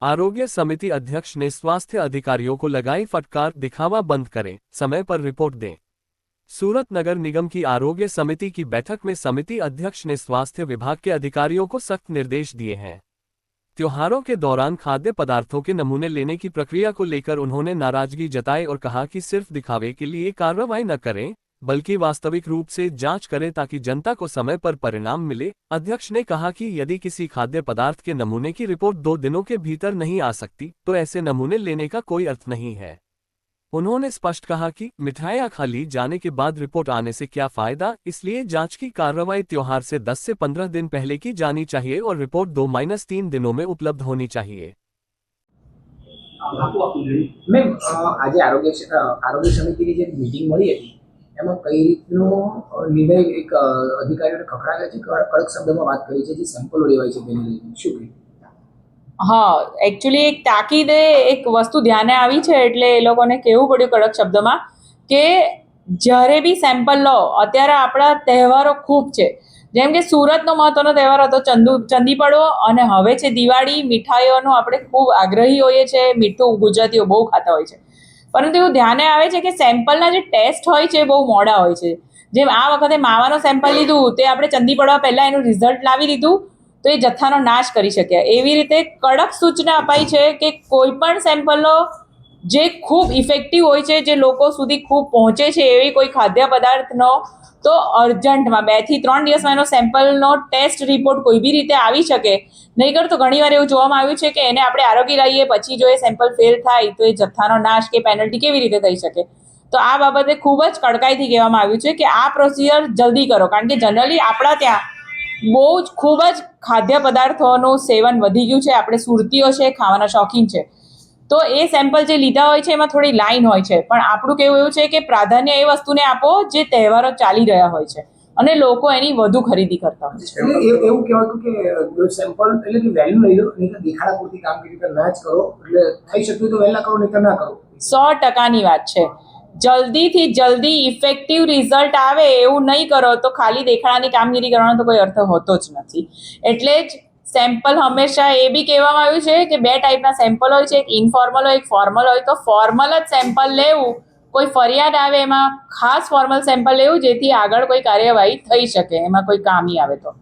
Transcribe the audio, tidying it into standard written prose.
आरोग्य समिति अध्यक्ष ने स्वास्थ्य अधिकारियों को लगाई फटकार, दिखावा बंद करें, समय पर रिपोर्ट दें। सूरत नगर निगम की आरोग्य समिति की बैठक में समिति अध्यक्ष ने स्वास्थ्य विभाग के अधिकारियों को सख्त निर्देश दिए हैं। त्योहारों के दौरान खाद्य पदार्थों के नमूने लेने की प्रक्रिया को लेकर उन्होंने नाराजगी जताई और कहा कि सिर्फ दिखावे के लिए कार्रवाई न करें, बल्कि वास्तविक रूप से जांच करें ताकि जनता को समय पर परिणाम मिले। अध्यक्ष ने कहा कि यदि किसी खाद्य पदार्थ के नमूने की रिपोर्ट 2 दिनों के भीतर नहीं आ सकती तो ऐसे नमूने लेने का कोई अर्थ नहीं है। उन्होंने स्पष्ट कहा कि मिठाइयां खा ली जाने के बाद रिपोर्ट आने से क्या फायदा, इसलिए जांच की कार्रवाई त्योहार से 10 से 15 दिन पहले की जानी चाहिए और रिपोर्ट 2-3 दिनों में उपलब्ध होनी चाहिए। મેમ આજે આરોગ્ય સમિતિની જે મીટિંગ મળી હતી એમાં કઈ રીતનો નિર્ણય એક અધિકારીઓને ખખડાવ્યા છે, કડક શબ્દમાં વાત કરી છે જે સેમ્પલો લેવાય છે તેને લઈને શું કહ્યું? હા, એકચ્યુઅલી એક તાકીદે એક વસ્તુ ધ્યાને આવી છે એટલે એ લોકોને કહેવું પડ્યું કડક શબ્દમાં કે જ્યારે બી સેમ્પલ લો, અત્યારે આપણા તહેવારો ખૂબ છે, જેમ કે સુરતનો મહત્વનો તહેવાર હતો ચંદીપડો અને હવે છે દિવાળી। મીઠાઈઓનો આપણે ખૂબ આગ્રહી હોઈએ છીએ, મીઠું ગુજરાતીઓ બહુ ખાતા હોય છે, પરંતુ એવું ધ્યાને આવે છે કે સેમ્પલના જે ટેસ્ટ હોય છે બહુ મોડા હોય છે। જેમ આ વખતે માવાનો સેમ્પલ લીધું તે આપણે ચંદીપડવા પહેલાં એનું રિઝલ્ટ લાવી દીધું તો એ જથ્થાનો નાશ કરી શક્યા। એવી રીતે કડક સૂચના અપાઈ છે કે કોઈ પણ સેમ્પલનો જે ખૂબ ઇફેક્ટિવ હોય છે, જે લોકો સુધી ખૂબ પહોંચે છે એવી કોઈ ખાદ્ય પદાર્થનો તો અર્જન્ટમાં 2 થી 3 દિવસમાં એનો સેમ્પલનો ટેસ્ટ રિપોર્ટ કોઈ બી રીતે આવી શકે, નહીંતર તો ઘણીવાર એવું જોવામાં આવ્યું છે કે એને આપણે આરોગી લઈએ પછી જો એ સેમ્પલ ફેલ થાય તો એ જથ્થાનો નાશ કે પેનલ્ટી કેવી રીતે થઈ શકે। તો આ બાબતે ખૂબ જ કડકાઈથી કહેવામાં આવ્યું છે કે આ પ્રોસિજર જલ્દી કરો, કારણ કે જનરલી આપણા ત્યાં બહુ જ ખૂબ જ ખાદ્ય પદાર્થોનું સેવન વધી ગયું છે। આપણે સુરતીઓ છે, ખાવાના શોખીન છે, તો એ સેમ્પલ જે લીધા હોય છે એમાં થોડી લાઈન હોય છે, પણ આપણું કહેવું એવું છે કે પ્રાધાન્ય એ વસ્તુને આપો જે તહેવારો ચાલી રહ્યા હોય છે અને લોકો એની વધુ ખરીદી કરતા હોય છે। એવું કહેવાતું કે સેમ્પલ એટલે કે વહેલું લઈ લો, નહીં તો દેખાડા પૂરતી કામગીરી ના જ કરો, એટલે થઈ શક્યું તો વહેલા કરો, નહીં તો ના કરો। 100%ની વાત છે। જલ્દીથી જલ્દી ઇફેક્ટિવ રિઝલ્ટ આવે એવું નહીં કરો તો ખાલી દેખાડાની કામગીરી કરવાનો તો કોઈ અર્થ હોતો જ નથી। એટલે જ સેમ્પલ હંમેશા એ બી કહેવામાં આવ્યું છે કે 2 ટાઈપના સેમ્પલ હોય છે, એક ઇનફોર્મલ હોય, એક ફોર્મલ હોય। તો ફોર્મલ જ સેમ્પલ લેવું, કોઈ ફરિયાદ આવે એમાં ખાસ ફોર્મલ સેમ્પલ લેવું જેથી આગળ કોઈ કાર્યવાહી થઈ શકે, એમાં કોઈ કામી આવે તો।